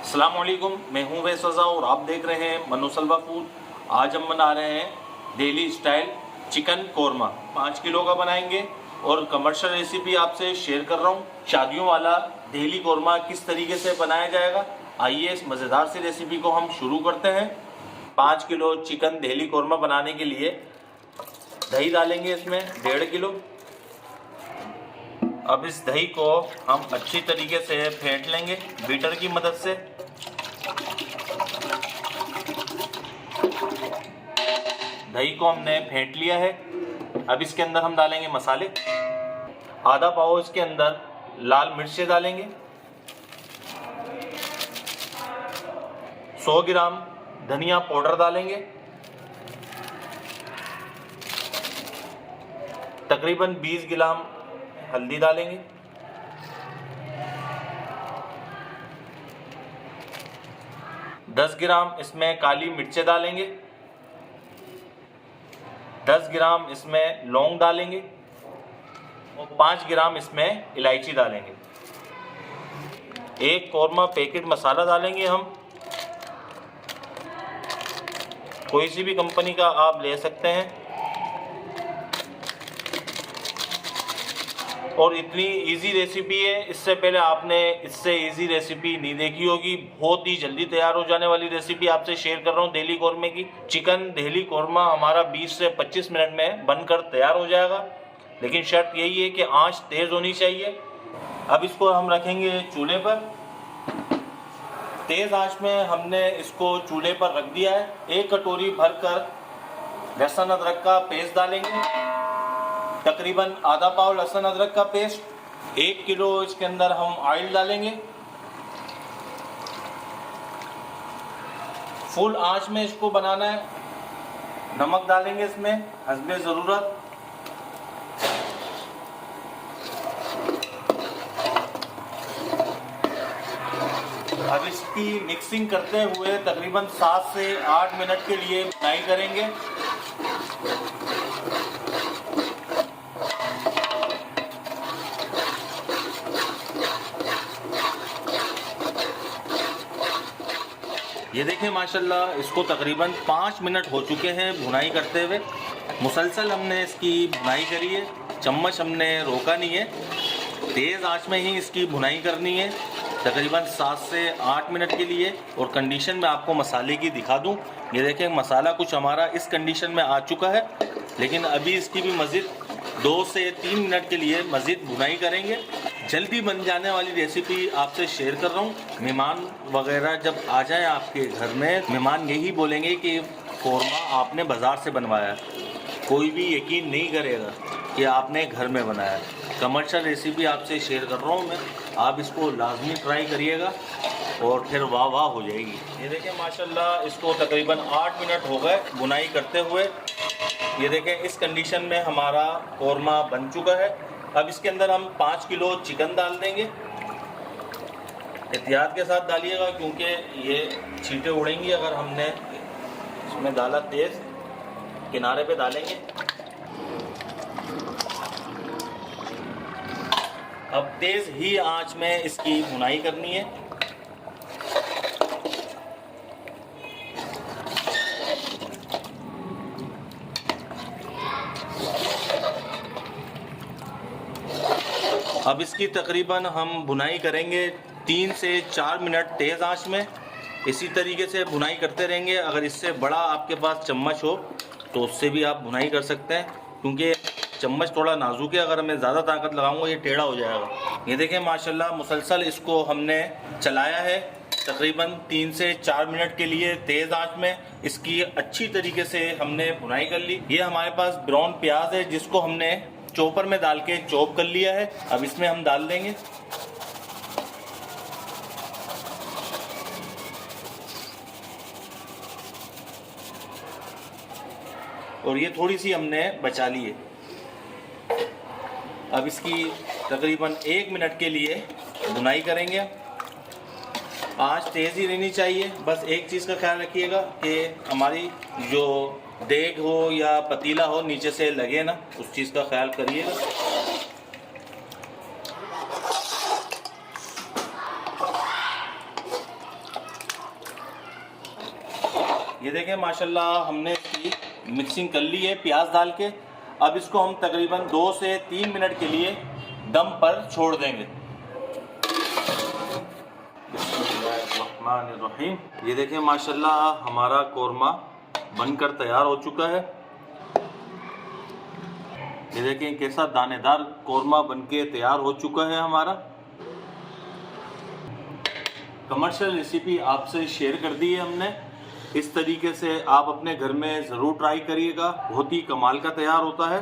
अस्सलाम वालेकुम, मैं हूं वैस रज़ा और आप देख रहे हैं मनोसलवा फूड। आज हम बना रहे हैं Delhi style chicken korma. 5 kilo का बनाएंगे और कमर्शियल रेसिपी आपसे शेयर कर रहा हूं। शादियों वाला दिल्ली कोरमा किस तरीके से बनाया जाएगा, आइए इस मज़ेदार सी रेसिपी को हम शुरू करते हैं। 5 किलो चिकन दिल्ली कोरमा बनाने के लिए दही डालेंगे इसमें 1.5 किलो। अब इस दही को हम अच्छी तरीके से फेंट लेंगे बीटर की मदद से। दही को हमने फेंट लिया है। अब इसके अंदर हम डालेंगे मसाले। आधा पाव इसके अंदर लाल मिर्चें डालेंगे। 100 ग्राम धनिया पाउडर डालेंगे। तकरीबन 20 ग्राम हल्दी डालेंगे। 10 ग्राम इसमें काली मिर्चें डालेंगे। 10 ग्राम इसमें लौंग डालेंगे और 5 ग्राम इसमें इलायची डालेंगे। एक कोरमा पैकेट मसाला डालेंगे हम, कोई सी भी कंपनी का आप ले सकते हैं। और इतनी इजी रेसिपी है, इससे पहले आपने इससे इजी रेसिपी नहीं देखी होगी। बहुत ही जल्दी तैयार हो जाने वाली रेसिपी आपसे शेयर कर रहा हूँ दिल्ली कोरमे की। चिकन दिल्ली कोरमा हमारा 20 से 25 मिनट में बनकर तैयार हो जाएगा, लेकिन शर्त यही है कि आंच तेज़ होनी चाहिए। अब इसको हम रखेंगे चूल्हे पर। तेज़ आंच में हमने इसको चूल्हे पर रख दिया है। 1 कटोरी भरकर लहसुन अदरक का पेस्ट डालेंगे। तकरीबन आधा पाव लहसुन अदरक का पेस्ट। 1 किलो इसके अंदर हम ऑयल डालेंगे। फुल आंच में इसको बनाना है। नमक डालेंगे इसमें हस्बे ज़रूरत। अब इसकी मिक्सिंग करते हुए तकरीबन 7 से 8 मिनट के लिए फ्राई करेंगे। ये देखिए माशाल्लाह, इसको तकरीबन 5 मिनट हो चुके हैं भुनाई करते हुए। मुसलसल हमने इसकी भुनाई करी है, चम्मच हमने रोका नहीं है। तेज़ आंच में ही इसकी भुनाई करनी है तकरीबन 7 से 8 मिनट के लिए। और कंडीशन में आपको मसाले की दिखा दूं। ये देखें मसाला कुछ हमारा इस कंडीशन में आ चुका है, लेकिन अभी इसकी भी मज़ीद 2 से 3 मिनट के लिए मज़ीद भुनाई करेंगे। जल्दी बन जाने वाली रेसिपी आपसे शेयर कर रहा हूँ। मेहमान वगैरह जब आ जाए आपके घर में, मेहमान यही बोलेंगे कि कोरमा आपने बाज़ार से बनवाया। कोई भी यकीन नहीं करेगा कि आपने घर में बनाया। कमर्शियल रेसिपी आपसे शेयर कर रहा हूँ मैं, आप इसको लाजमी ट्राई करिएगा और फिर वाह वाह हो जाएगी। ये देखें माशाल्लाह, इसको तकरीबन 8 मिनट हो गए बुनाई करते हुए। ये देखें इस कंडीशन में हमारा कोरमा बन चुका है। अब इसके अंदर हम 5 किलो चिकन डाल देंगे। एहतियात के साथ डालिएगा क्योंकि ये छींटे उड़ेंगी अगर हमने इसमें डाला तेज़। किनारे पे डालेंगे। अब तेज़ ही आंच में इसकी भुनाई करनी है। अब इसकी तकरीबन हम भुनाई करेंगे 3 से 4 मिनट तेज़ आंच में। इसी तरीके से भुनाई करते रहेंगे। अगर इससे बड़ा आपके पास चम्मच हो तो उससे भी आप भुनाई कर सकते हैं, क्योंकि चम्मच थोड़ा नाजुक है। अगर मैं ज़्यादा ताकत लगाऊंगा ये टेढ़ा हो जाएगा। ये देखें माशाल्लाह, मुसलसल इसको हमने चलाया है तकरीबन 3 से 4 मिनट के लिए तेज़ आंच में। इसकी अच्छी तरीके से हमने भुनाई कर ली। ये हमारे पास ब्राउन प्याज है जिसको हमने चॉपर में डाल के चॉप कर लिया है। अब इसमें हम डाल देंगे। और ये थोड़ी सी हमने बचा ली है। अब इसकी तकरीबन 1 मिनट के लिए भुनाई करेंगे। आंच तेज़ ही रहनी चाहिए। बस एक चीज़ का ख्याल रखिएगा कि हमारी जो देग हो या पतीला हो नीचे से लगे ना, उस चीज़ का ख्याल करिएगा। ये देखें माशाल्लाह हमने इसकी मिक्सिंग कर ली है प्याज डाल के। अब इसको हम तकरीबन 2 से 3 मिनट के लिए दम पर छोड़ देंगे। बिस्मिल्लाहिर्रहमानिर्रहीम। ये देखें माशाल्लाह हमारा कोरमा बनकर तैयार हो चुका है। ये देखें कैसा दानेदार कोरमा बनके तैयार हो चुका है हमारा। कमर्शियल रेसिपी आपसे शेयर कर दी है हमने। इस तरीके से आप अपने घर में ज़रूर ट्राई करिएगा, बहुत ही कमाल का तैयार होता है।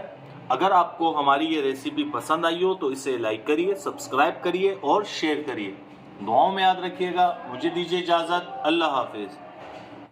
अगर आपको हमारी ये रेसिपी पसंद आई हो तो इसे लाइक करिए, सब्सक्राइब करिए और शेयर करिए। दुआओं में याद रखिएगा। मुझे दीजिए इजाज़त। अल्लाह हाफिज़।